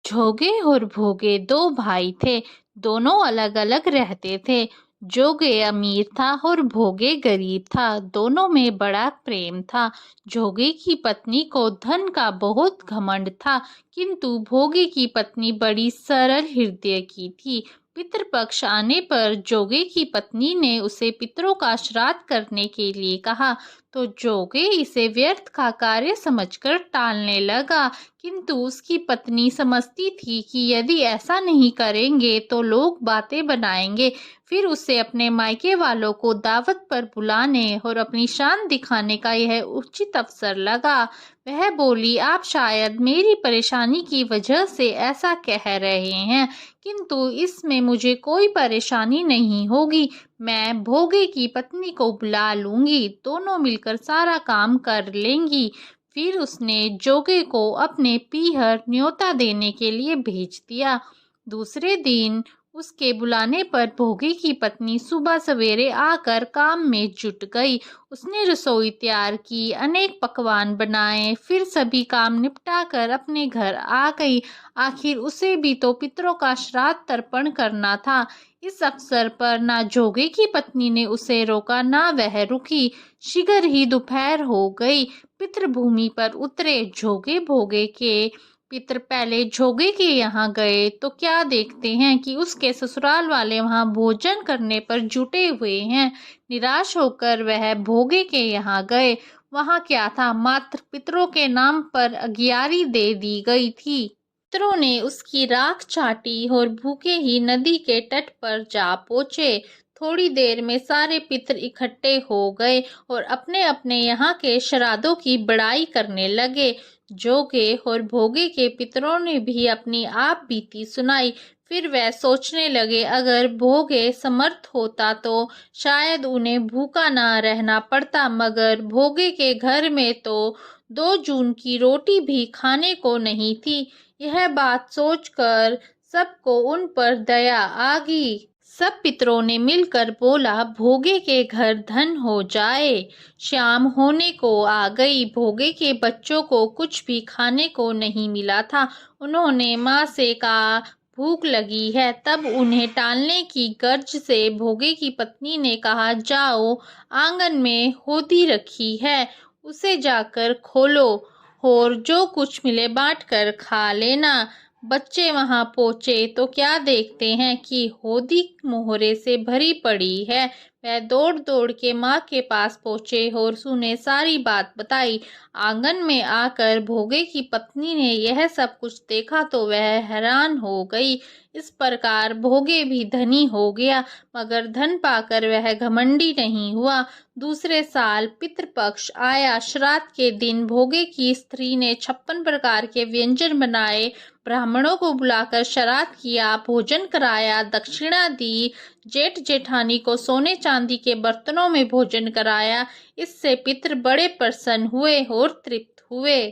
जोगे और भोगे दो भाई थे। दोनों अलग अलग रहते थे। जोगे अमीर था और भोगे गरीब था। दोनों में बड़ा प्रेम था। जोगे की पत्नी को धन का बहुत घमंड था, किंतु भोगे की पत्नी बड़ी सरल हृदय की थी। पितृपक्ष आने पर जोगे की पत्नी ने उसे पितरों का श्राद्ध करने के लिए कहा, तो जोगे इसे व्यर्थ का कार्य समझकर टालने लगा। किंतु उसकी पत्नी समझती थी कि यदि ऐसा नहीं करेंगे तो लोग बातें बनाएंगे। फिर उसे अपने मायके वालों को दावत पर बुलाने और अपनी शान दिखाने का यह उचित अवसर लगा। वह बोली, आप शायद मेरी परेशानी की वजह से ऐसा कह रहे हैं, किंतु इसमें मुझे कोई परेशानी नहीं होगी। मैं भोगे की पत्नी को बुला लूंगी, दोनों मिलकर सारा काम कर लेंगी। फिर उसने जोगे को अपने पीहर न्योता देने के लिए भेज दिया। दूसरे दिन उसके बुलाने पर भोगे की पत्नी सुबह सवेरे आकर काम में जुट गई। उसने रसोई तैयार की, अनेक पकवान बनाए, फिर सभी काम निपटाकर अपने घर आ गई। आखिर उसे भी तो पितरों का श्राद्ध तर्पण करना था। इस अवसर पर ना जोगे की पत्नी ने उसे रोका, ना वह रुकी। शीघ्र ही दोपहर हो गई। पितृभूमि पर उतरे। जोगे भोगे के पितर पहले जोगे के यहाँ गए तो क्या देखते हैं कि उसके ससुराल वाले वहाँ भोजन करने पर जुटे हुए हैं। निराश होकर वह भोगे के यहाँ गए। वहाँ क्या था, मात्र पितरों के नाम पर अगियारी दे दी गई थी। पितरों ने उसकी राख चाटी और भूखे ही नदी के तट पर जा पहुंचे। थोड़ी देर में सारे पितर इकट्ठे हो गए और अपने अपने यहाँ के श्राद्धों की बड़ाई करने लगे। जोगे और भोगे के पितरों ने भी अपनी आप बीती सुनाई। फिर वह सोचने लगे, अगर भोगे समर्थ होता तो शायद उन्हें भूखा ना रहना पड़ता, मगर भोगे के घर में तो 2 जून की रोटी भी खाने को नहीं थी। यह बात सोचकर सबको उन पर दया आ गई। सब पितरों ने मिलकर बोला, भोगे के घर धन हो जाए। शाम होने को आ गई। भोगे के बच्चों को कुछ भी खाने को नहीं मिला था। उन्होंने माँ से कहा, भूख लगी है। तब उन्हें टालने की गर्ज से भोगे की पत्नी ने कहा, जाओ, आंगन में होदी रखी है, उसे जाकर खोलो और जो कुछ मिले बांट कर खा लेना। बच्चे वहां पहुंचे तो क्या देखते हैं कि होदी मोहरे से भरी पड़ी है। वह दौड़ दौड़ के माँ के पास पहुंचे और उन्हें सारी बात बताई। आंगन में आकर भोगे की पत्नी ने यह सब कुछ देखा तो वह हैरान हो गई। इस प्रकार भोगे भी धनी हो गया, मगर धन पाकर वह घमंडी नहीं हुआ। दूसरे साल पितृपक्ष आया। श्राद्ध के दिन भोगे की स्त्री ने 56 प्रकार के व्यंजन बनाए। ब्राह्मणों को बुलाकर श्राद्ध किया, भोजन कराया, दक्षिणा दी। जेठ जेठानी को सोने चांदी के बर्तनों में भोजन कराया। इससे पितृ बड़े प्रसन्न हुए और तृप्त हुए।